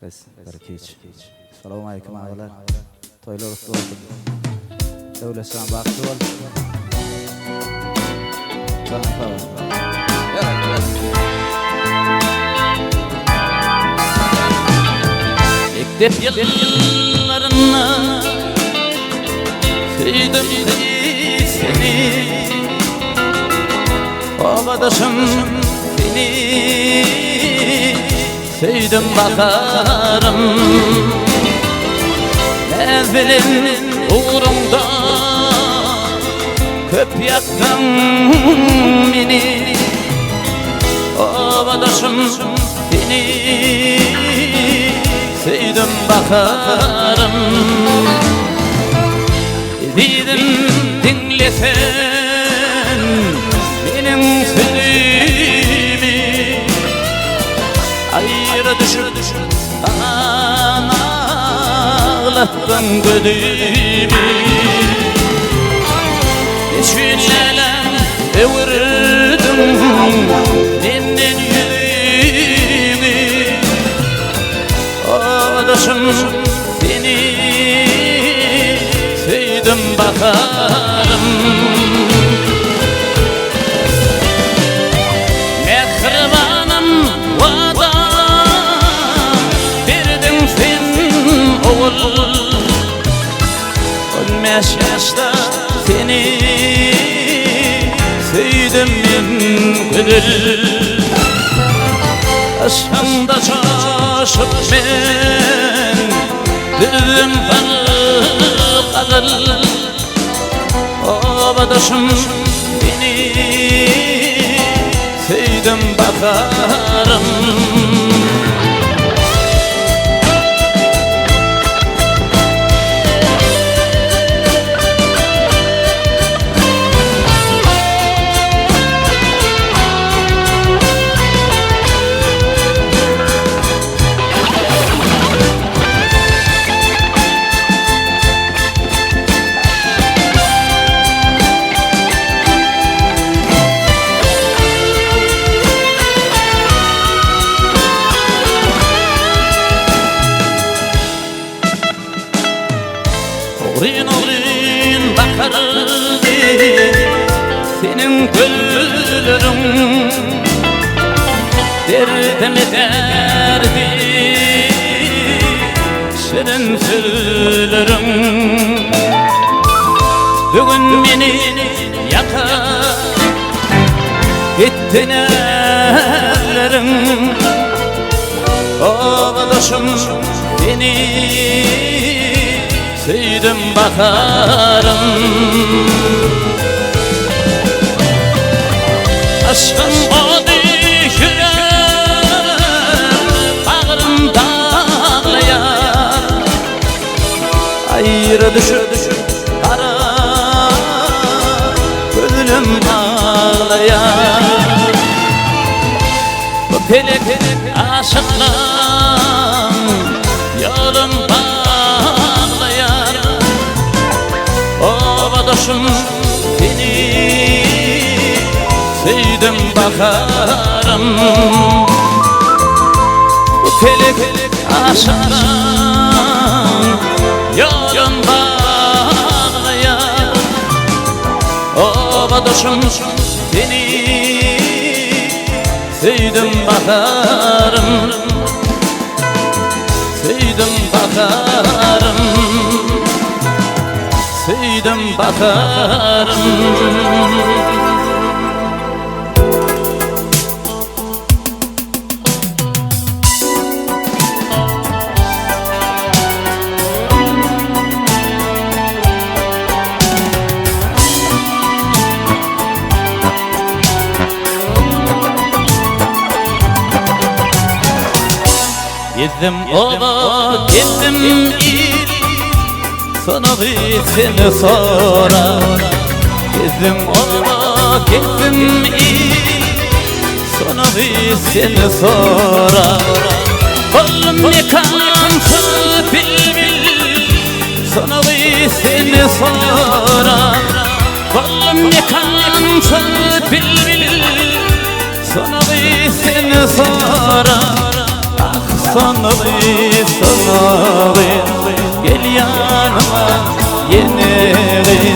Bes, berkeç. Assalamu alaikum ağalar. Toylar usta olsun. Devletsen baktı ol. Sana falan. Evet. Mektep yıllarına sevdim seni, ovadaşım seni, sevdim bakarım. Mezvelin uğrunda köp yaktın beni, ovadaşım seni, sevdim bakarım. Dedim dinlesen benim sözümü, ayrı düşür ağlattın gözümü. Düşünelen evirdim senin yüzümü, odaşım seni, sevdim bakarım. Mehribanım vada verdim sen oğul, ölmez yaşta seni, sevdim ben gönül. Aşkımda şaşıp ben düzdüm ağıl, ovadaşım beni, sevdim bakarım. Orin orin bakardı senin güllerin, derdim derdi senin sözlerin. Bugün beni yakar gittin ellerin, ovadaşım seni, sevdim bakarım. Aşkın o düşüren bağrım dağlayar, ayrı düşür kara gönlüm ağlayar. Bu pelek aşıklar yolum bağlayar, ovadaşım seni, sevdim bakarım. Bu pelek aşıklar yolum bağlayar, ovadaşım seni, sevdim bakarım. Sevdim bakarım, sevdim bakarım. Gittim ova, gittim il, sana bir seni sorar. Gittim ova, gittim il, sana bir seni sorar. Oğlum ne kansın bilbil, sana bir seni sorar. Oğlum ne kansın bilbil, sana bir seni sorar. sonavi gel yanıma yeneği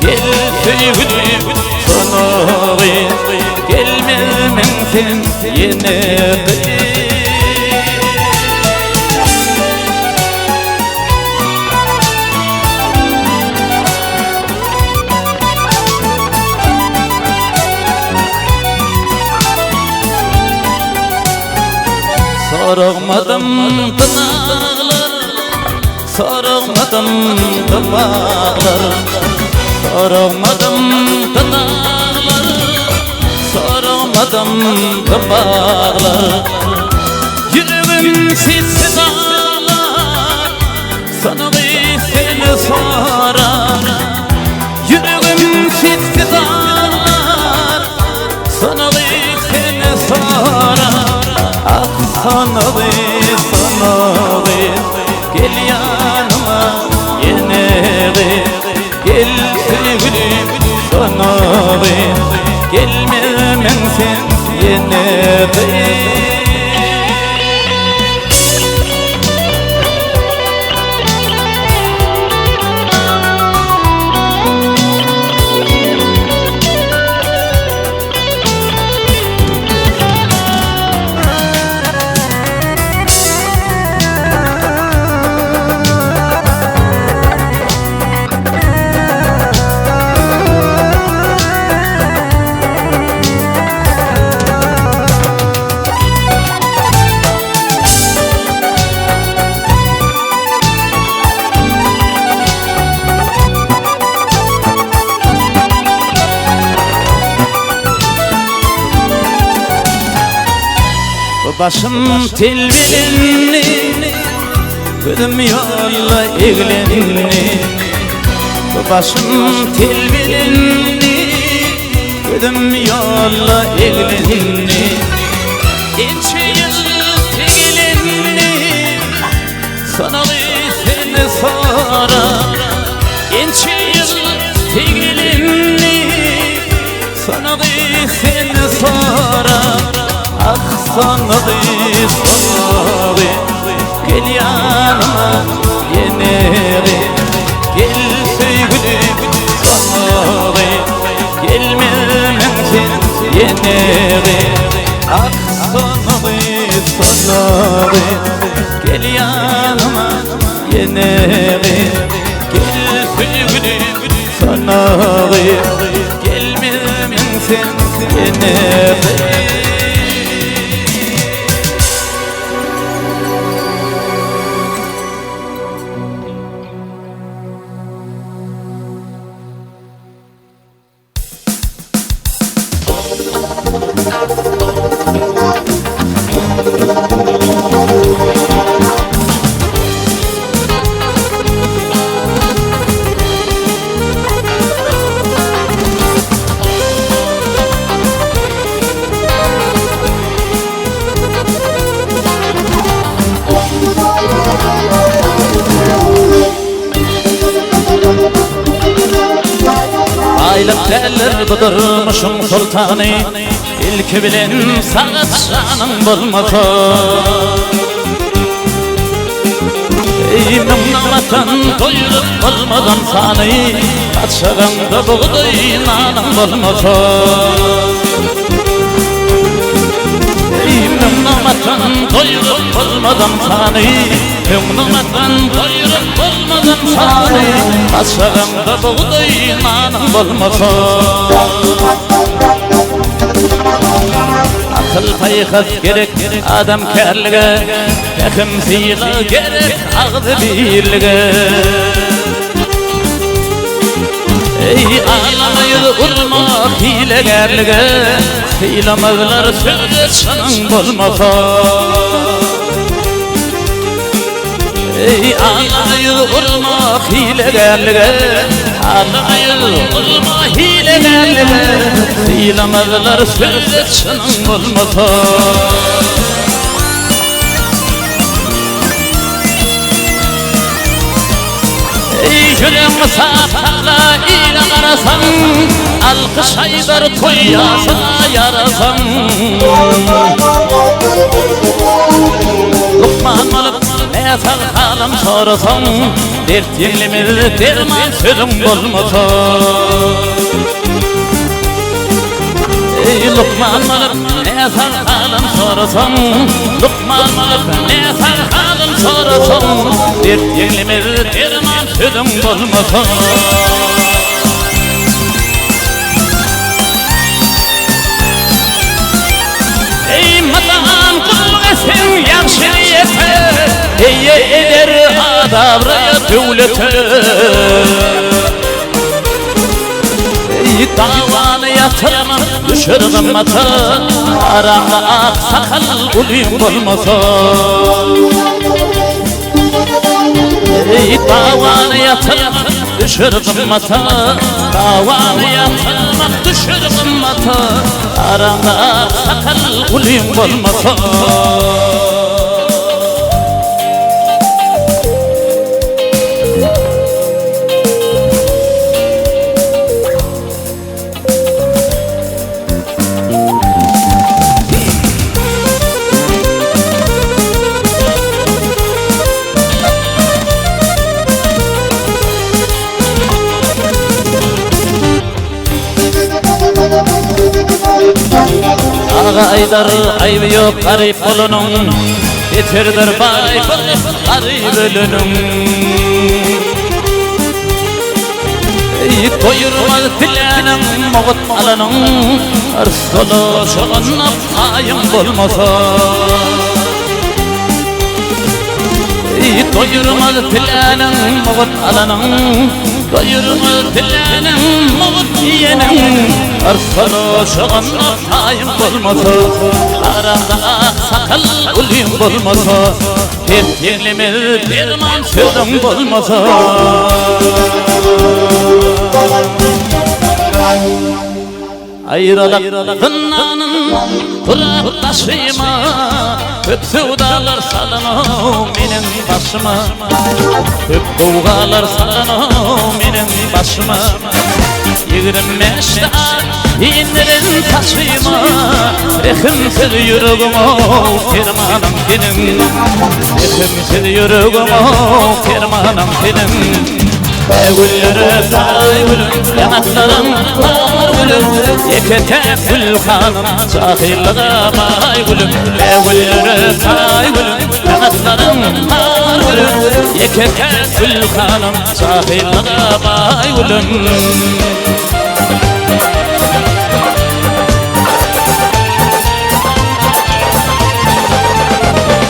gel sevgilim sonavi gelmem sen yeneği Sormadım dağlar, sormadım dağlar, sormadım dağlar, sormadım dağlar. Yüreğim siz dağlar, sana seni sorar. Yüreğim siz dağlar, sana seni sorar. Sonavi gel yanıma yeneği gel sevgilim sonavi gelmem sen yeneği Başım tilbilini, gözüm yolla ilgilenini. Başım tilbilini, gözüm yolla ilgilenini. İnçi yıl tigilini, sana seni sorar. İnçi yıl tigilini, sana seni sorar. Ah sonavi gel yanıma yeneği gel sevgilim sonavi gelmem sen yeneği ah sonavi gel yanıma yeneği gel sevgilim sonavi gelmem sen yeneği Aylık derler budurmuşum sultanı İlk bilen saat canım bulmasa Namlatan doyurup olmadan sani Kaçağımda buğday nanım bulmasa Namlatan doyurup olmadan sani Namlatan doyurup olmadan sani Kaçağımda buğday nanım bulmasa Akıl paykas gerek adam kærlige Yakım sıyla gerek ağzı birlige Ey ağlamayı urma hilegerlige Sıylamazlar sözü sanın bulmasa Ey ağlamayı urma hilegerlige Ağlamayı urma hilegerlige Sıylamazlar sözü sanın bulmasa Yüreğim sapakla ile karasam Alkış haydar toyasına yarasam ne sal halim sorasan dert yenlimir derman sözüm bolmasa ey Lokman malım ne sal halim sorasan Lokman malım ne sal halim sorasan dert yenlimir derman sözüm bolmasa ey matan kul sen yaxşı yese ey eder adavraya devlete ey davanı yatıramam düşür kımmata aranda ak sakal ulayım olmasa ey davanı yatıramam düşür kımmata davanı yatıramam düşür kımmata aranda ak sakal ulayım olmasa Ağa Aydar ayıbı yok garip olunun Bitirdir bay garip ölünün Doyurmaz dilenin muğut alanın Arsolu şoğunna ayım bolmasa Doyurmaz dilenin muğut alanın Doyurmaz dilenin muğut yiyenin Arsolu şoğunna ayım bolmasa Arada sakal ulayım bolmasa Dert yerlimir derman sözüm bolmasa Ayrılak kınanın kurak taşıyma Hep sevdalar salınım benim başıma Hep kavgalar salınım benim başıma 25 saat indirin taşıyma Rehimsiz yüreğim o fermanım senin Rehimsiz yüreğim o fermanım senin Güllere saray gülüm, yanaklarım var gülüm Yekete fülkanım, sahillada bay gülüm Güllere saray gülüm, yanaklarım var gülüm Yekete fülkanım, sahillada bay gülüm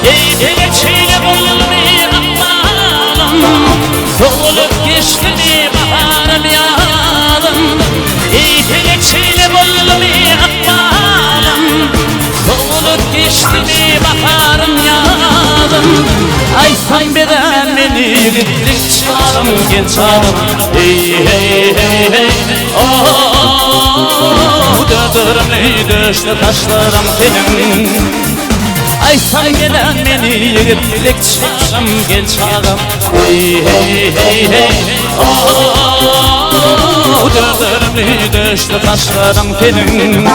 Yeydine çiğne bulmayı akbalım Soğulup geçti mi baharım yarım İyice çiğne bulmayı akbalım Soğulup geçti mi baharım yarım Ay sen beden beni gittik çağırım gel çağırım Hey hey hey hey Oh dördürüm düştü taşlarım senin Ay sen gelen beni yigitlik çağım gel çağım Hey hey hey hey Oh dördürümlü düştü taşlarım senin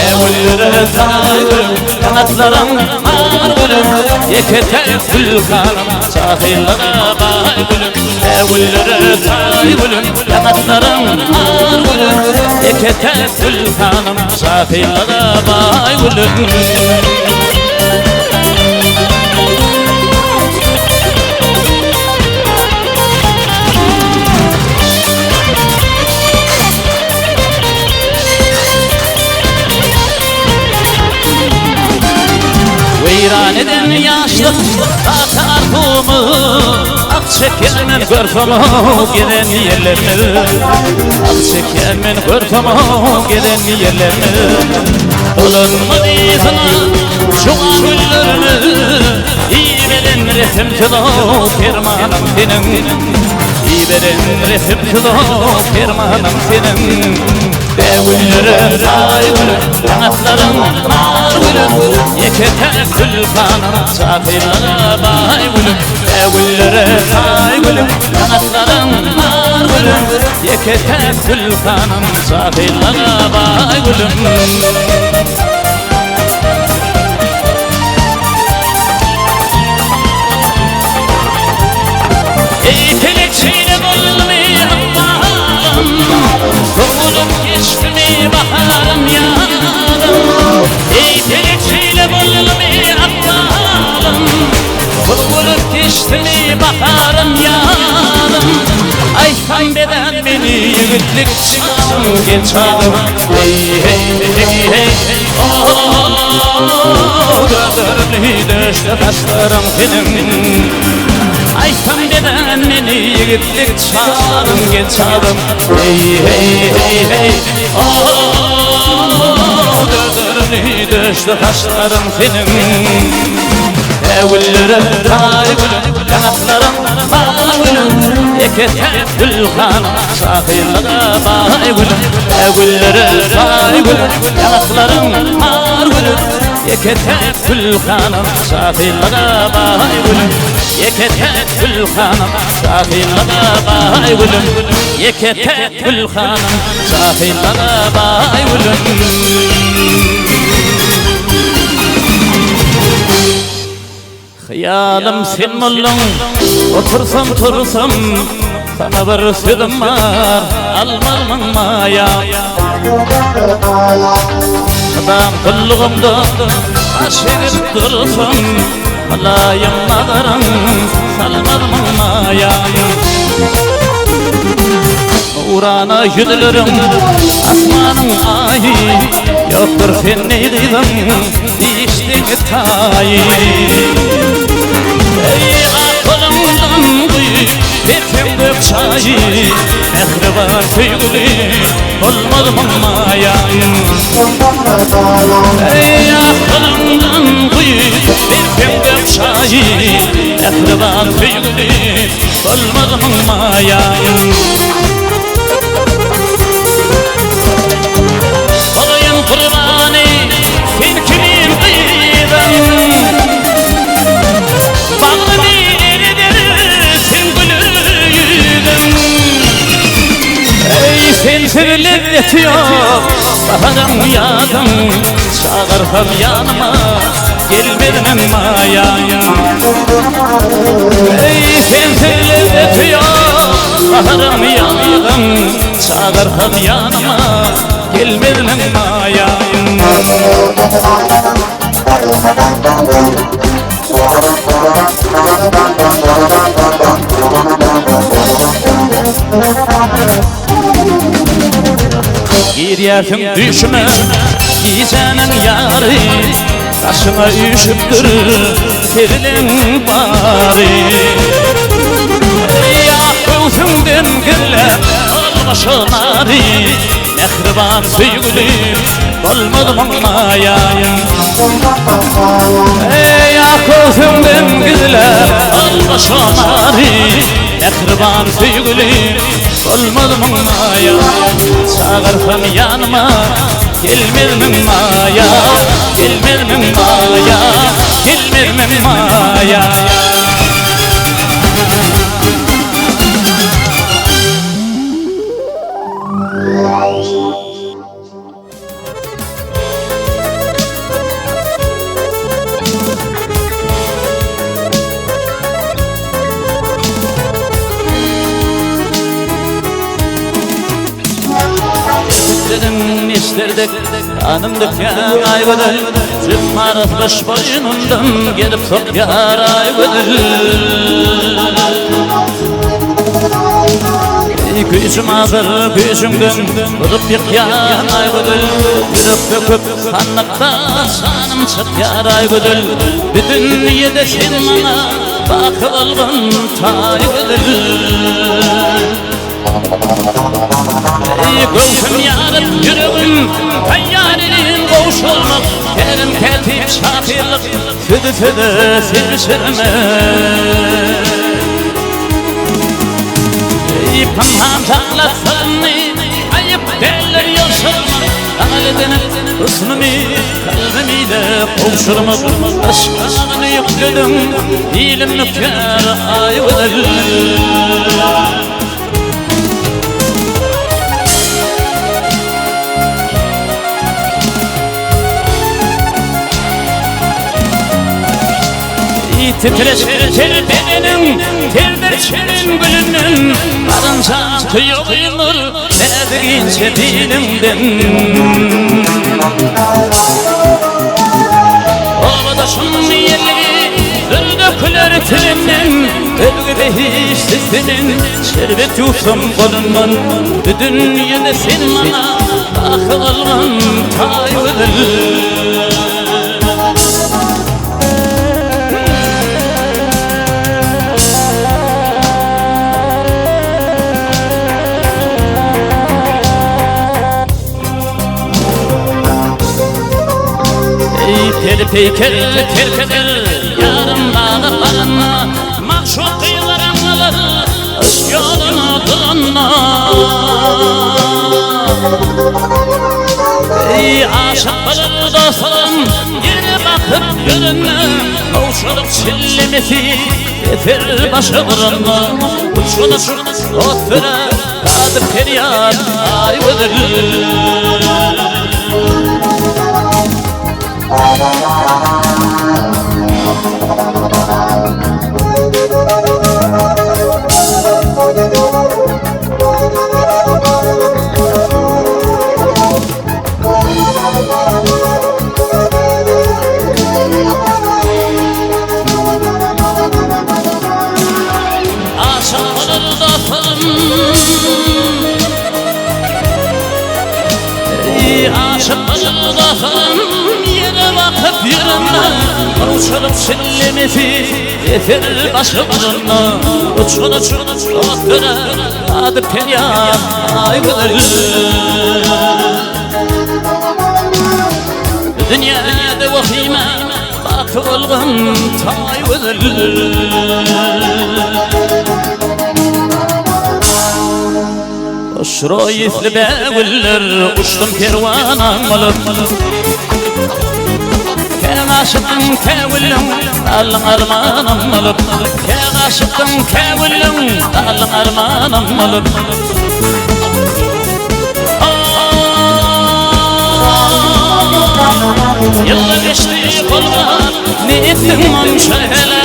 Evlere saygırım kanatlarım var gülüm Yekete fülkanım sahillere bay gülüm Evlere saygırım kanatlarım var gülüm Yekete fülkanım sahillere bay gülüm Veyran eden yaşlık atar kumu Ak çekermen görfama giden yerlerimi Ak çekermen görfama giden yerlerimi Bulunma dizine şuan güllerini İyi verin resim kılı fermanım senin İyi verin resim kılı fermanım senin Devlere saygılım, kanatlarım var gülüm Yekete fülkanım, safilere bay gülüm Devlere saygılım, kanatlarım var gülüm Yekete fülkanım, safilere bay gülüm ismi bakarım yanım. Ay sen beden beni yigitlik çağım gel çağım. Hey hey hey hey oh kadırlı düştü taşlarım benim. Ay sen beden beni yigitlik çağım gel çağım. Hey hey hey hey oh kadırlı düştü taşlarım benim. Evlilerim kaygılım, yanaklarım bağlım. Yekete gülhanım, sahillere baygılım. Evlilerim kaygılım, yanaklarım bağlım. Yekete gülhanım, sahillere baygılım. Yekete gülhanım, sahillere baygılım. Yekete gülhanım, sahillere baygılım. Hayalim sen mullum, otursam tursam, sana bir sözüm var, almalım maya. Adam kulluğumda aşırıp dursam, alayım nadarım, salmalım maya. Urana yüdülürüm, asmanın ayı, yoktur sen neydim, değiştin tayı. Ey aklımdan duy, betim dök çayı, mehriban sevgili, olmadım maya. Ey aklımdan duy, betim dök çayı, mehriban sevgili, olmadım maya. Olayım kurbanı, sen kimin kıyıdan? Bağlı sen gülüydün. Ey sensiz lezzeti yok, baharım yazım, çağırham yanıma, gelmedin maya. Ey sensiz lezzeti yok, baharım yazım, çağırham yanıma, gelmedin maya. Giryerdim düşme, giyeceğim yarı, taşıma üşüptür, terilim bari. Ey akılsından gille, olmaşın arı, mehriban sevgilim, olmadım maya. Ey akılsından gille, olmaşın arı, mehriban sevgilim, olmadım maya. Çağırham yanıma, gelmedin maya, gelmedin maya, gelmedin maya. Dedim isterdik kanımdık ya aygıdır, zümmar atmış boynundan gelip sok yar aygıdır. Gücüm hazır gücümden vurup yıkyan aygıdır. Yürüp döküp kanlıkta sanım çık yar aygıdır. Bütün yedesin bana bakılgın taygıdır. Ey gülsüm yarıp yüreğim, tayyarinin koğuşulmak, kerim ketip şakirlik, füdü füdü silsirme. Ey pınham taklasını, ayıp derler yaşırmak, ameldenip husnumi, kalbimi de koğuşurmak. Aşkını yükledim, dilim nükler ayıdır. Titreşir tel bedenim, terdir şirin gülünün, karınca tuyulur, erdiğince dilimden. Ovadaşın yeli, döndükler tilimden, behişti senin şerbet yufam kolundan bu dünyada sen bana akıllan tayvıdır. Ey peyker terkeder yarım dağda bağına mahşuk kıyılarınlar aşk yolunu kılanlar. Ey aşık bulur dostum yere bakıp görünme kavuşulup çillemesi yeter başı vurulma uçulur otura adı feryat ayvıdır. Aşık bulur dostum yere bakıp yürünme kavuşulup çillemesi yeter başı vurulma uçulur otura adı feryat ayvıdır. Dünyada vahime bakı olgun tayvıdır. Şurayifli beğiller uçtum kervanam olup Ken aşıktım kevillim dalın armanım olup Ken aşıktım kevillim dalın armanım olup Yıllar geçti kollar ne ettim on şöyle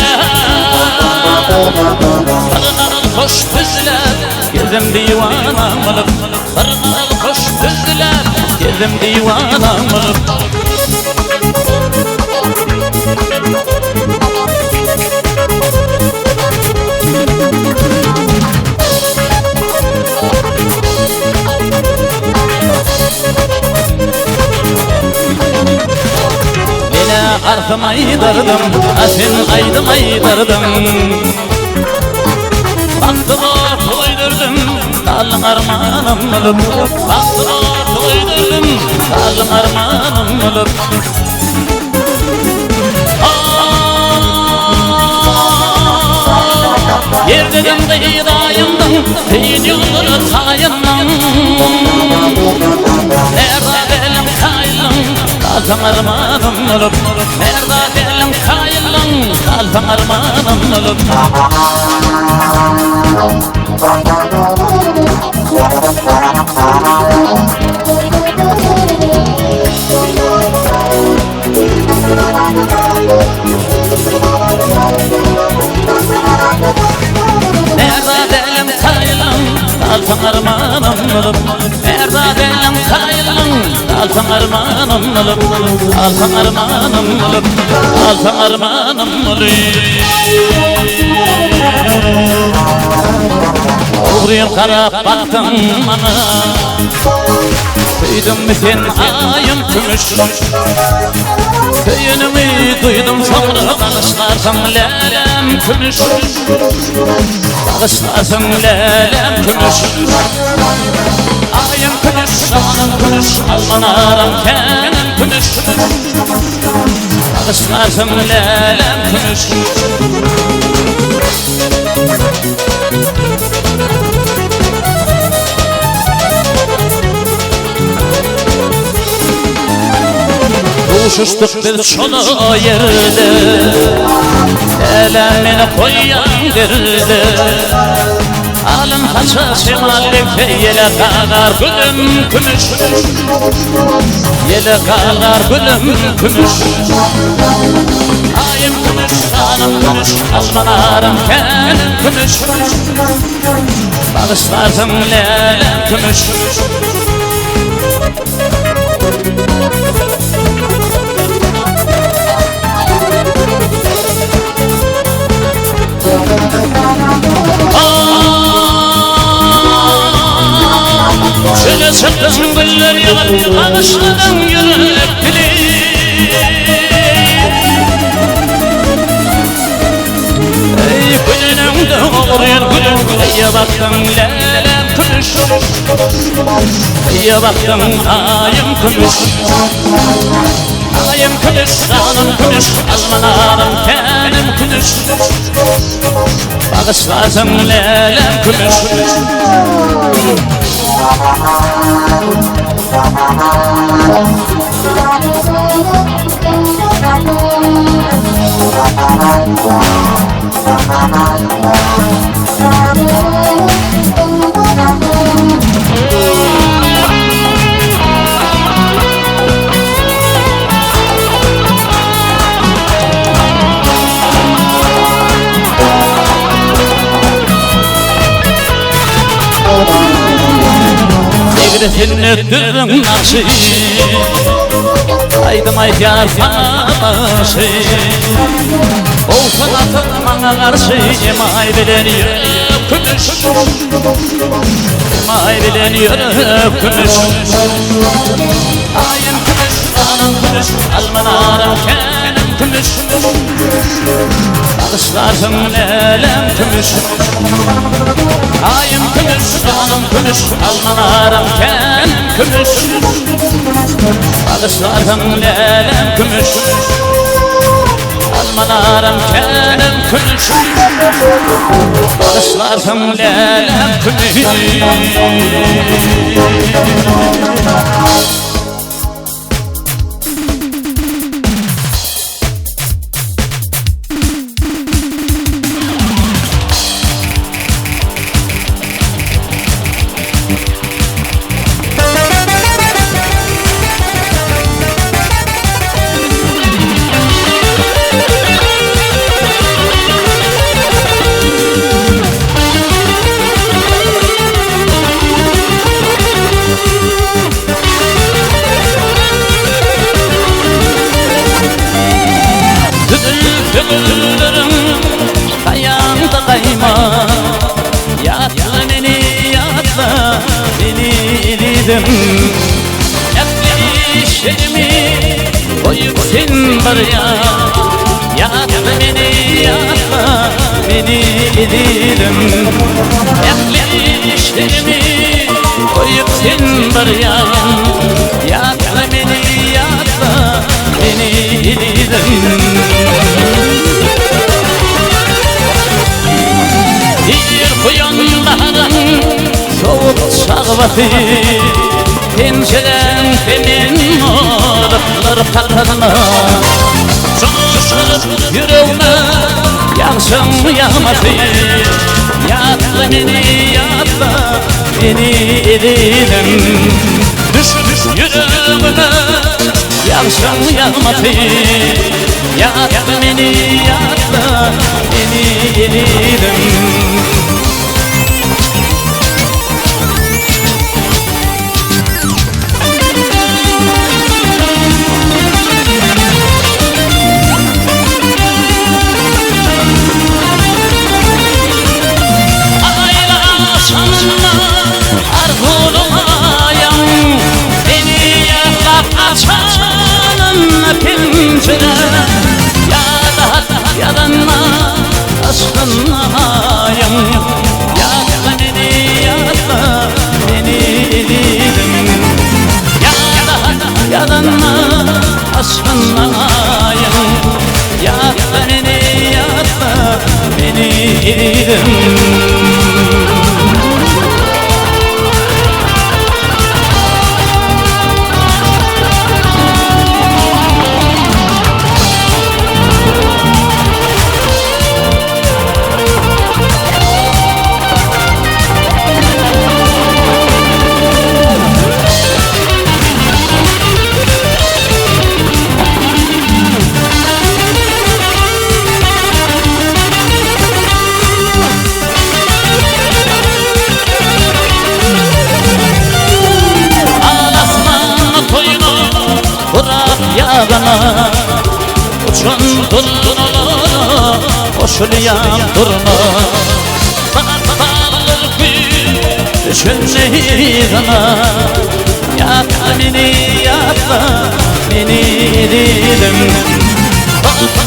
Hoş düzler gezdim divanam olup Sarmal hoş düzler gezdim divanam olup Yine arkam aydırdım, asin aydım aydırdım Baktılar doydurdum, dalın armanım olup Baktılar doydurdum, dalın armanım olup Yer dedim dayımdan, değil yolları tayından Nerede elim kaylan, dalın armanım olup Nerede elim kaylan, dalın armanım olup Nerede elim kaylan, dalın armanım olup Nerede elim kaylan, dalın armanım olup Dalın armanım olup, dalın armanım olup Uğrayım kara baktın bana Duydun mu sen ayım gümüş Köyünümü duydum sonra bağışlarsın lelem gümüş Bağışlarsın lelem gümüş Ayım gümüş, şanım gümüş Almanarım kenim gümüş Bağışlarsın lelem gümüş Uçuştuk biz şunu yerde Elemini koyan derdi Alın haça şimallik yele kadar gülüm gümüş Yele kadar gülüm gümüş Ayım gümüş, kanım gümüş Almanarım kenim gümüş Bağışlarsın lelem gümüş çıktım güller yağıp bağışladım yürek dili. Ey gülünümde ağrıyor gülüm, ey baktım lelem kümüş, ey baktım ayım kümüş, ayım kümüş, kanım kümüş, almanarım tenim kümüş, bağışladım lelem kümüş. Devletin öttürdüm nakşı, aydım aycar başı. O sanatın bana karşı cemay bilen yürek kümüş, cemay bilen yürek kümüş. Ayım kümüş, kanım kümüş, almanarım kenim kümüş, bağışlarsın lelem kümüş. Ayım kümüş, kanım kümüş, almanarım kenim kümüş, bağışlarsın lelem kümüş. Almanarım kenim kümüş, bağışlarsın lelem kümüş. Gülürüm kayanda kayma, yatla beni dedim. Yaklaşırımı koyup sen barya, yatla beni dedim. Yaklaşırımı koyup sen barya, yatla beni dedim. Bir kuyan baharın soğuk şahvatı, pençeden temin oğluklar katına, coşup yüreğime yansın yağması. Yatla beni dedim. Düşüp yüreğime yansın yağması. Yatla beni dedim. Yalanma aşkınlayım, yatla beni dedim. Yalanma aşkınlayım, yatla beni dedim. Yağlama uçan durnalara koşulayan durma. Bağır bir düşünmeydana Yatla beni dedim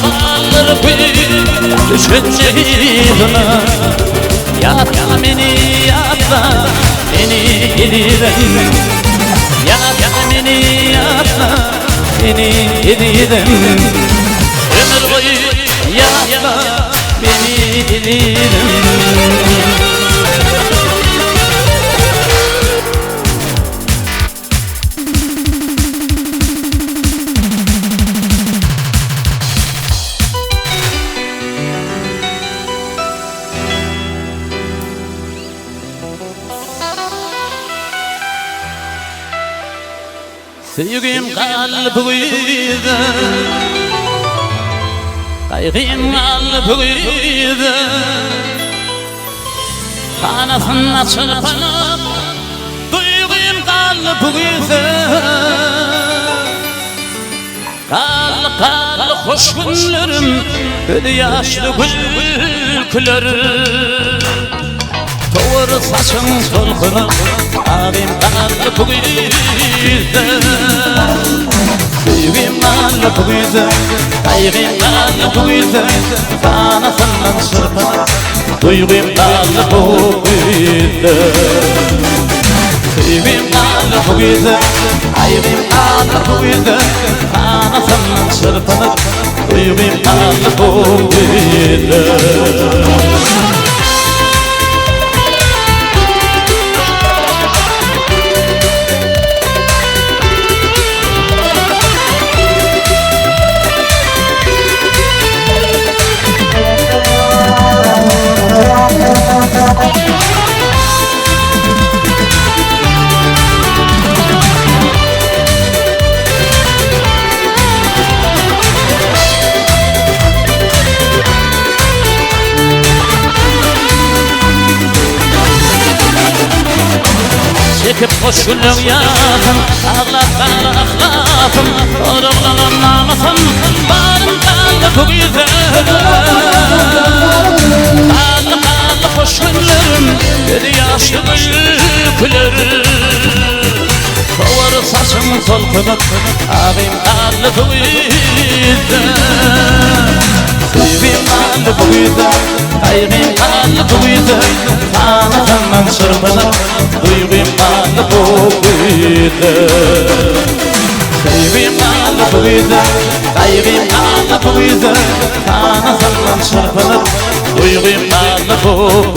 Bağları bir düşünmeydana Yatla beni dedim Yatla beni dedim Ömür boyu yatla beni dedim Sevgim kalbimde Kaygım kalbimde Kanatına çırpınıp Duygum kalbimde Kal hoş günlerim Öyle yaşlı gülkülerim Doğru saçım solkunu Abim kalbimde Sevgim kalbimde Kaygım kalbimde Kanatından çırpınıp Duygum kalbimde Sevgim kalbimde Kaygım kalbimde Kanatından çırpınıp Duygum kalbimde Çekip koşulun yatım Ağlattan ahlakım Doğrulanan namusum Barın kalbimde Kallı koşullarım Bir yaşlı gülkülerim Kovarı saçım solkınıp Abim kalbimde Sevgim kalbimde Kaygım kalbimde Kanatından çırpınıp Duygum kalbimde Sevgim kalbimde Kaygım kalbimde Kanatından çırpınıp Duygum kalbimde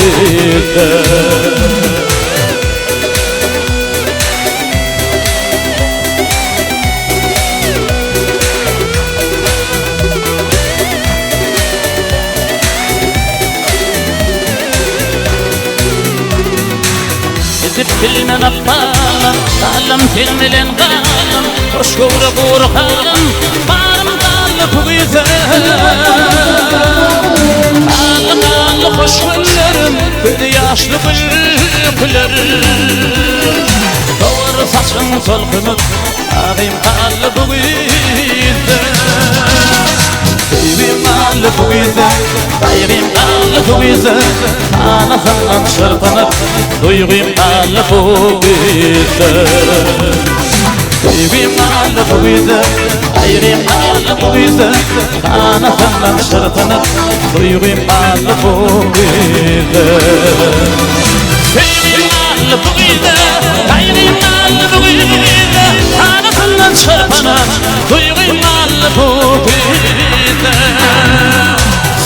Bilmem aptalım, kalım filmilen kalım Hoş kuru kalım, barım kalbimde Kallı hoş günlerim, bir yaşlı gülkülerim Doğru saçım solkınıp, abim kalbimde Sevgim kalbimde, kaygım kalbimde Kanatından çırpınıp, duygum kalbimde Sevgim kalbimde, kaygım kalbimde Kanatından çırpınıp, duygum kalbimde Sevgim kalbimde, kaygım kalbimde Kanatından çırpınıp, duygum kalbimde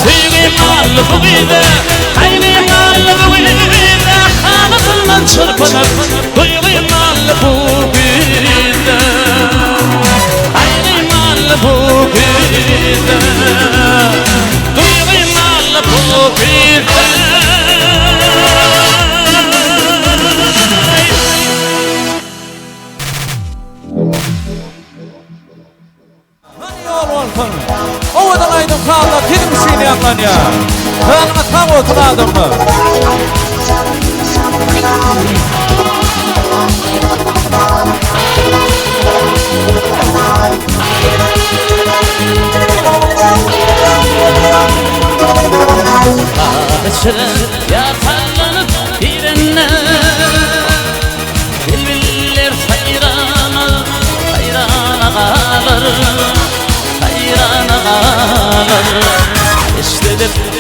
Sevgim kalbimde, kaygım kalbimde Kanatından çırpınıp, duygum kalbimde Kaygım kalbimde, duygum kalbimde Ovadan aydın sağla dedim şeyini yandan ya. Kanıma tam oturadım mı? Ağaçlar yatarlanıp direnler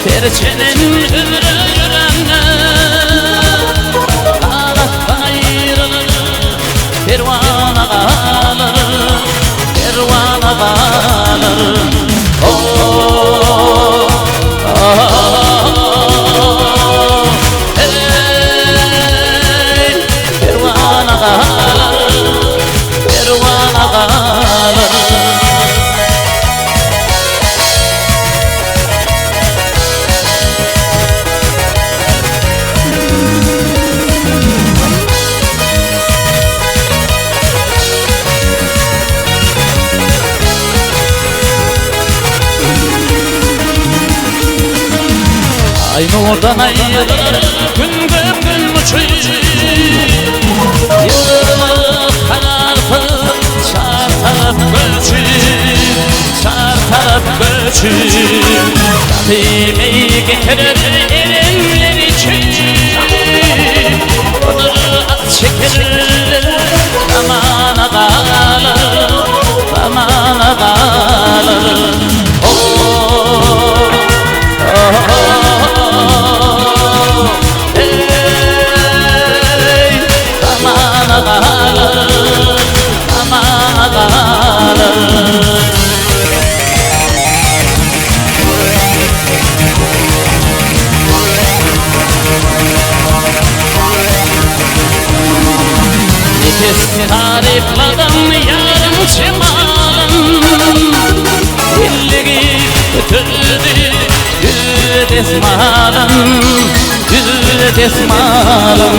perçenin ürürüne Ağat bayrılır pervana kalır Pervana kalır Oh, oh, oh, hey pervana kalır Pervana kalır Ay nurdan ayrılır gün gökün uçuyor Yıllık karartıp çar taraf göçür Çar taraf göçür Katimeyi getirir erenler için Onları at çekilir zamana kalır Zamana kalır Oh, oh, oh Zamana kalır, zamana kalır Nefesini haripladım yarım cemalım Dilleri götürdü gül desmalım Gül desmalım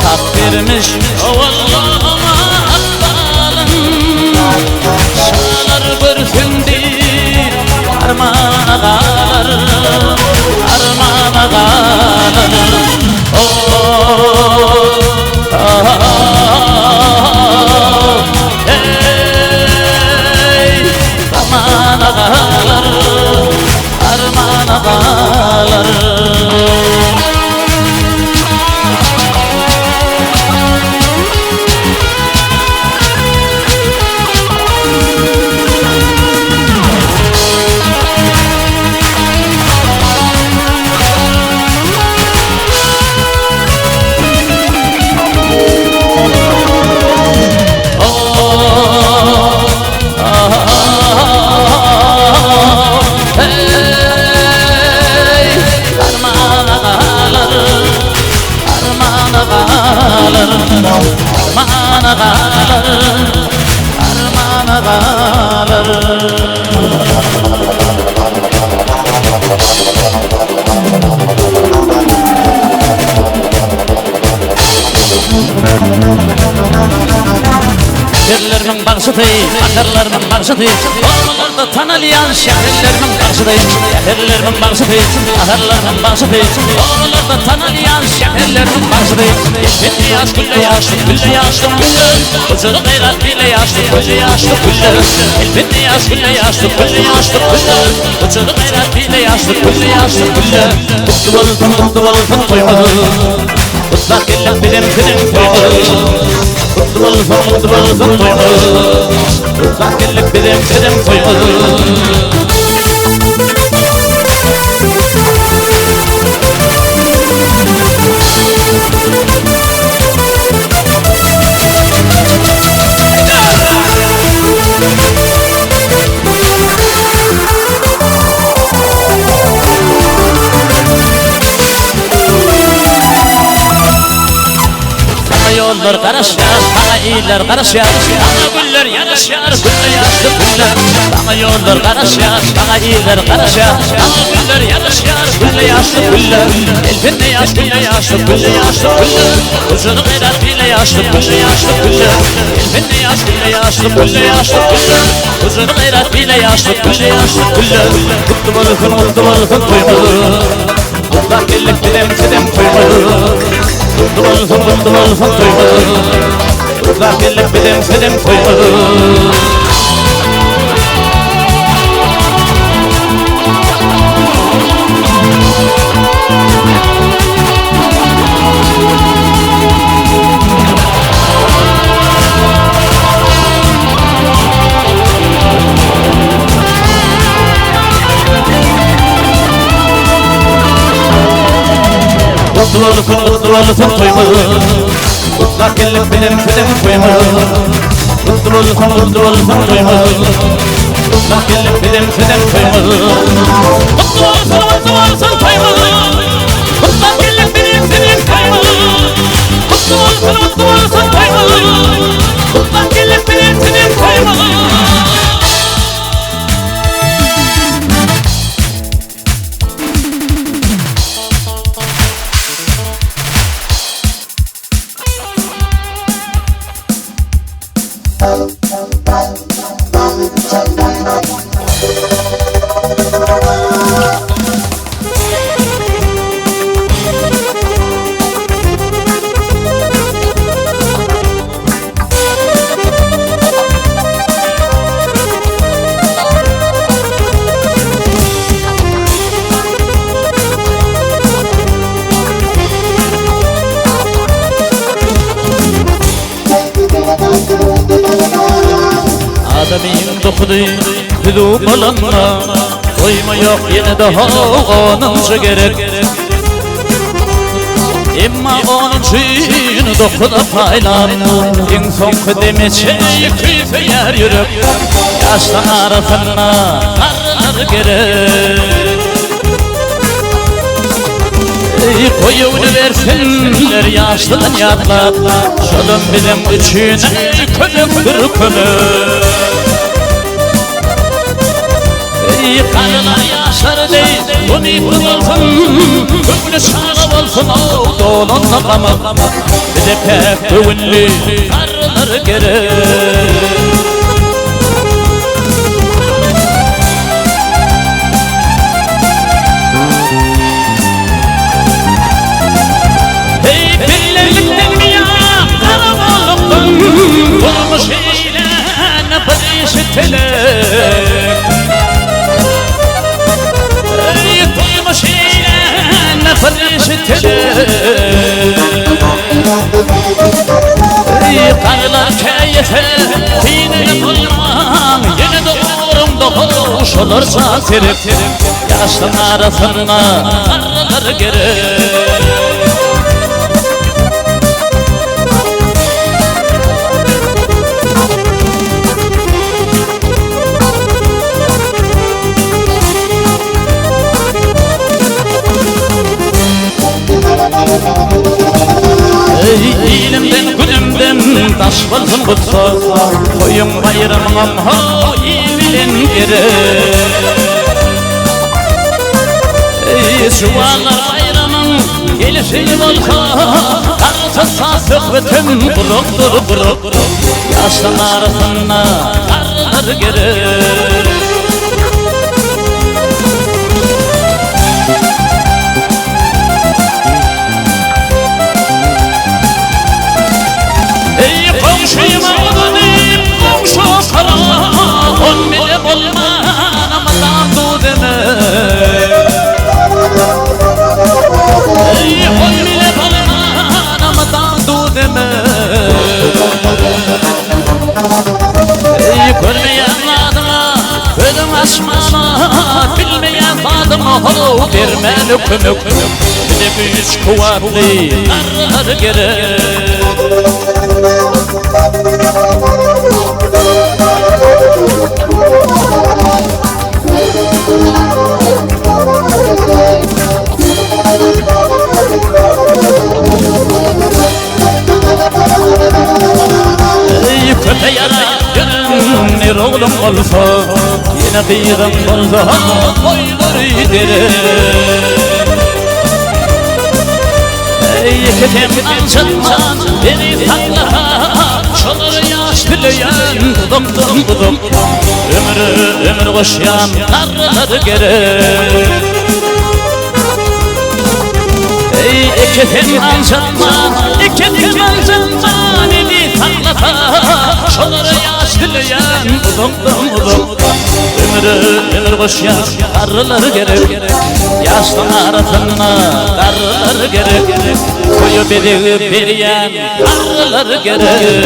Takdirmiş o Allah'ıma attalım Şalar bırsındı armana kalır Armana kalır Oh, oh, oh, hey zamana kalır Armana kalır Armana kalır, armana kalır Şehirlerimin başıdayım, ahırlarımın başıdayım Oğullarda tanılayan şehirlerimin başıdayım Şehirlerimin başıdayım, ahırlarımın başıdayım Oğullarda tanılayan şehirlerimin başıdayım Elbette yaş gülle yaşlı, gülle yaşlı gülle Hızırı gayrat bile yaşlı, gülle yaşlı gülle Elbette yaş gülle yaşlı, gülle yaşlı gülle Hızırı gayrat bile yaşlı, gülle yaşlı gülle Kutlu olursun koymadı Mutlak ellem bilim koymadı Mutlu olursun koymadı Mutlak ellem bilim koymadı Yollar karışar, bana iyiler karışar Bana güller yaraşar, gülle yaşlı güller Bana yollar karışar, bana iyiler karışar Bana güller yaraşar, gülle yaşlı güller Elbette yaş gülle yaşlı, gülle yaşlı güller Hızırı gayrat bile yaşlı, gülle yaşlı güller Elbette yaş gülle yaşlı, gülle yaşlı güller Hızırı gayrat bile yaşlı, gülle yaşlı güller Kutlu olursun koymalı Mutlak ellik bilem koymalı Mutlu olursun koymalı Mutlak ellik bilem koymalı kutlu olsun toyumuz. Kutlak gelip benim toyumuz. Kutlu olsun toyumuz. Kutlak gelip benim toyumuz. Kutlu olsun toyumuz. Kutlak gelip benim toyumuz. Kutlu olsun toyumuz. Kutlak gelip benim toyumuz. Adamın dokudu hüdü balanla doyma yok yine daha onunca gerek. Emma onun için dokuda paylan en son kıdemeçe kıyfe yer yürüp yaşlı arasına karlar gerek. Koyunu versinler yaşlıdan yatla şalım bizim için könüktür könük. Karılar yaşar değil, umutlu olsun, kövünü şarap olsun, dolunla kamak. Bize pek kövünlü karılar gerek. Hey birlikten mi ya, karabalıktan, bulmuş eyle ne parışı telek. Duymuş ile nefret telek. Karılar keyfe dinle bulmam yine doğrumda hoş olursa serip yaşlı arasına karılar gerek. İlimden günümden taş balsın kutsa koyun bayramım ha iyilen gerek. Şuanlar bayramın gelişini bolsa karısa sasık ve tüm buruk yaşlı arasına karılar gerek. Komşuyum oldu deyip komşu kara on bile bulman amadan du demek. On bile bulman amadan du demek. Görmeyen adına gözüm açmana bilmeyen adıma verme lüküm. Bir de güç kuvvetli karılar gerek. Köpe yara gönül oğlum olsa yine kıyıdan olsa boyları giderim. Ketem alçatman beni sakla şolur yaş dileyen dudum ömür koşan karılar gerek. Ketem alçatman beni sakla şolur yaş dileyen dudum ömür koşan karılar gerek. Yaşlı arasına karılar gerek. Koyu biri biriyen karılar gerek.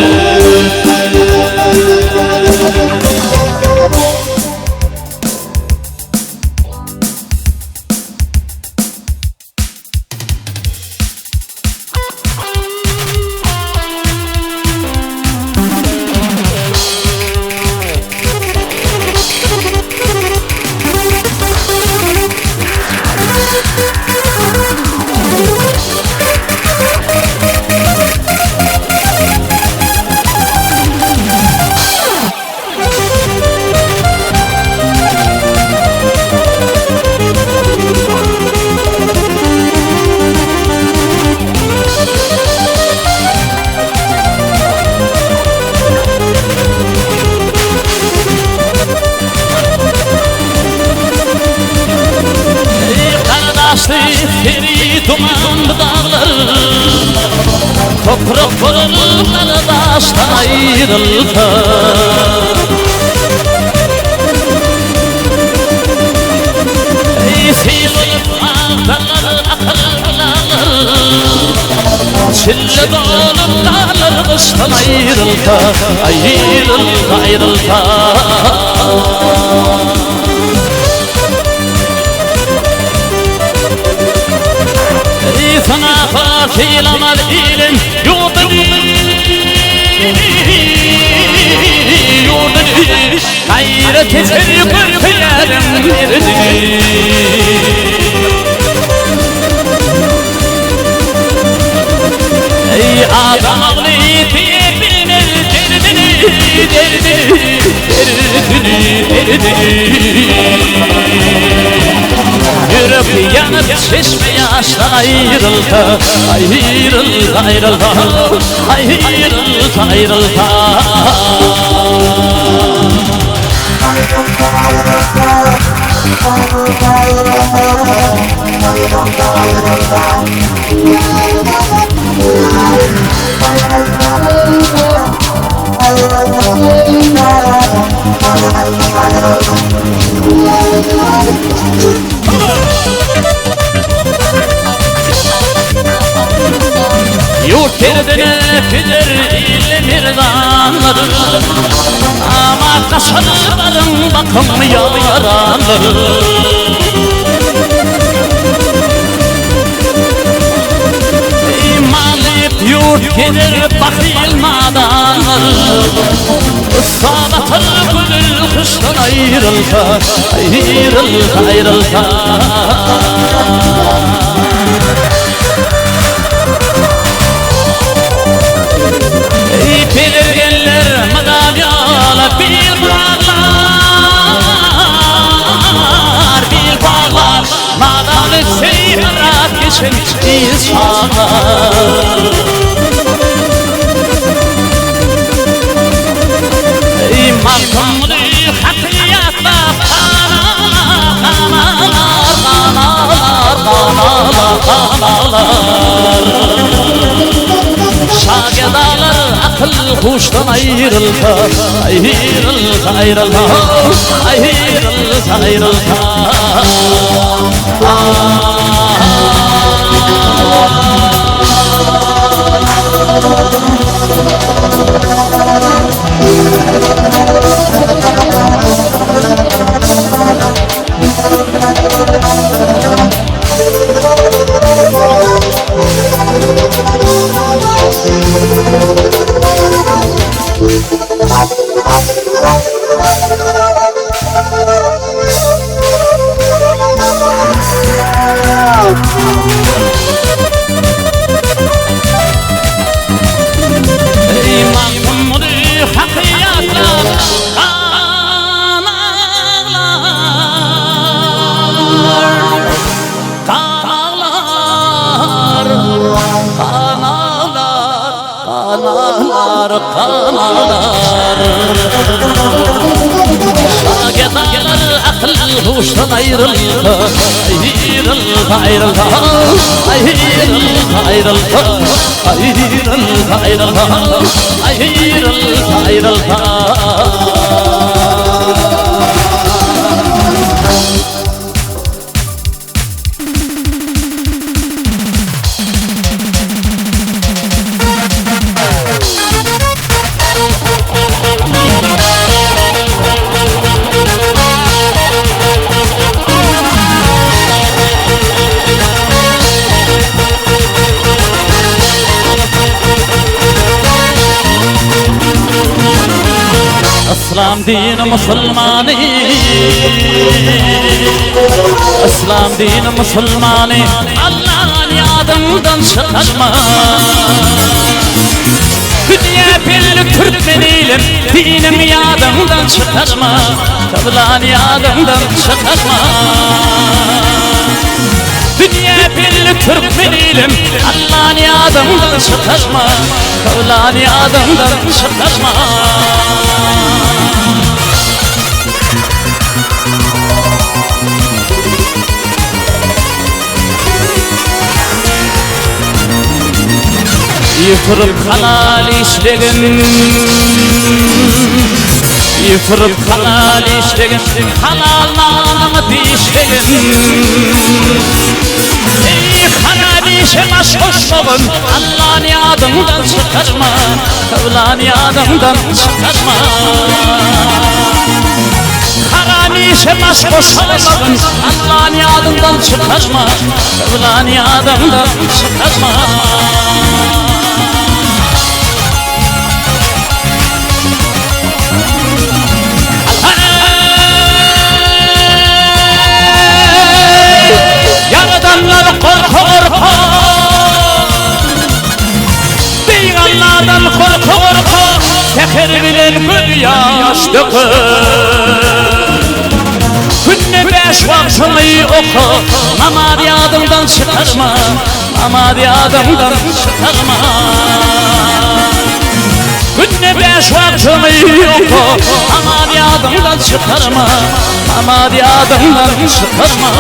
açtı feri dumanlı dağlar. Toprak bulutları taştan ayrıldı. Ey fil olup ağlarlar akıllar, çille dolup dağlar kıştan ayrıldı. Ayrıldı, ayrıldı. Sana fakir amal ilim yurdunu, yurdunu gayret eter kırkılarım yerini. Ey adam oğlu diye bilmez derdini, derdini, derdini, derdini. Yürek yanıp çeşme yaştan ayrıldı. Ayrıldı, ayrıldı. Ayrıldı, ayrıldı. Yurt derdine fidir ilmirdanlar, ama kasaların bakım yaralı. İmanlık yurt gelir bakil nadanlar, Sabatır gönül kıştan ayrıldı. Ayrıldı, ayrıldı. Belirgenler madalyalar, bil bağlar, madalı seyrat geçen insanlar. Mahkumlu hakiyatla kanalar, kanalar, kanalar, kanalar. Şagedalar akıl kuştan ayrıldı. Ayrıldı, ayrıldı. Ayrıldı, ayrıldı. Kanalar Şagedalar akıl huştan ayrıldı. Ayrıldı, ayrıldı. Ayrıldı, ayrıldı. Ayrıldı, ayrıldı. Ayrıldı, ayrıldı. İslam dini Müslümanı, İslam dini Müslümanı, Allah'ın yadından çıkarma. Dünya birlik Türkmeniyle dinim yadından çıkarma. Kıblan yadından çıkarma. Dünya birlik Türkmeniyle Allah'ın yadından çıkarma. Kıblan yadından çıkarma. Yıtırıp halal işlegin, yıtırıp halal işlegin, halal namı dişlegin. Ey halal işe baş koşmağın, Allah'ın yadından çıkarma, Kavlan yadından çıkarma. Haram işe baş koşmağın, Allah'ın yadından çıkarma, Kavlan yadından çıkarma. Yaradanlar korku korku, Beyganlardan korku korku, Tekir bilir gül yaş dökür. Günde 5 vaktini oku, namaz yadından çıkarma, namaz yadından çıkarma. Günde 5 vaktini oku, namaz yadından çıkarma, namaz yadından çıkarma.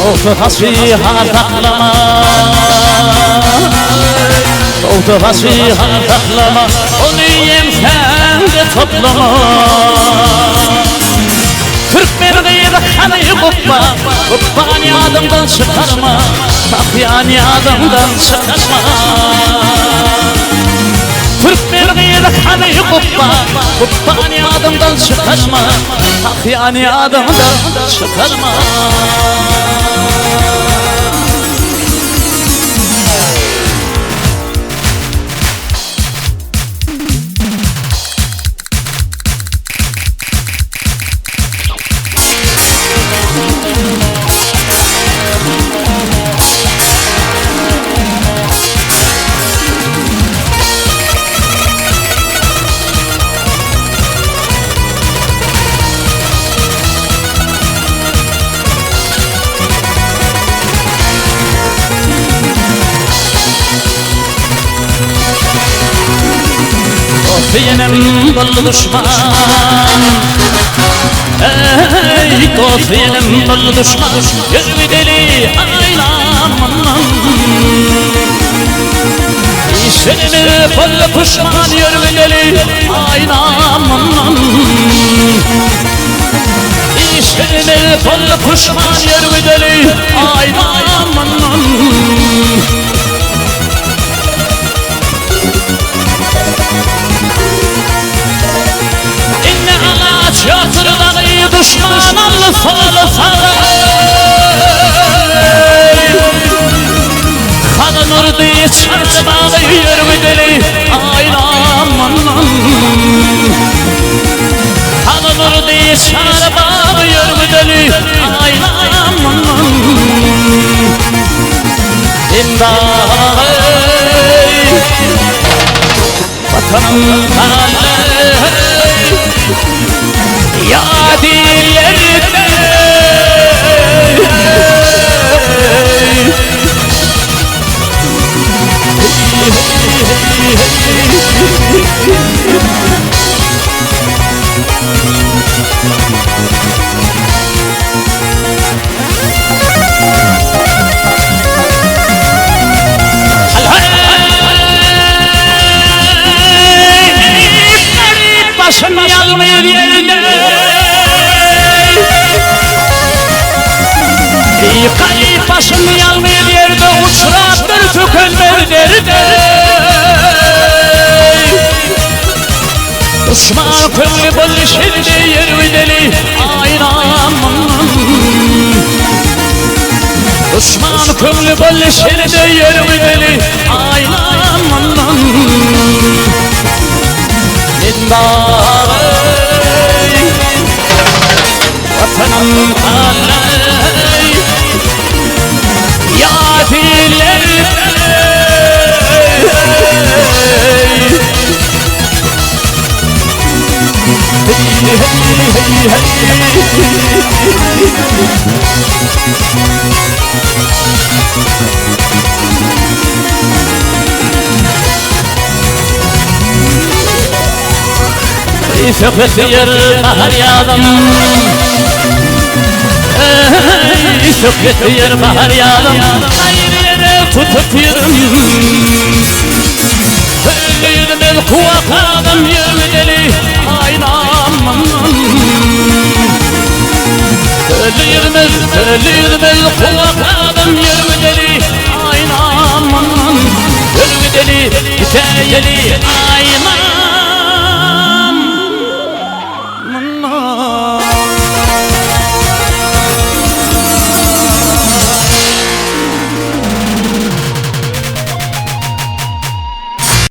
Oldu hasihat aklama, oldu hasihat aklama, onu yemsen de toplama. 41 kıyıda kanı kubba, kubbanı adımdan çıkarma, Tahyani adımdan çıkarma. 41 kıyıda kanı kubba, kubbanı adımdan çıkarma, Tahyani adımdan çıkarma. Benim bol düşman, ey dost benim bol düşman, gözü deli aylamam. İşini bol pişman yürü deli aylamam. İşini bol pişman yürü deli aylamam. Yatırıları düşman alsa Kanı nurdu içeride bağı yürü deli aylamam. Kanı nurdu içeride bağı yürü deli aylamam. İmdat vatanım kaley yad yerinde başım yanmıyor yerinde Kayıp başım yanmıyor yerde uçraktır tükenmez derdi Düşman könlü bölüşürde yer deli aynam Düşman könlü bölüşürde yer deli aynam İmdat vatanım kaley yad yerinde hey Söküyor bahar yağdım Söküyor bahar yağdım Gayrı yere tutup yürüm Ölüyüm kuvakladım yürüdeli aynam Ölüyüm kuvakladım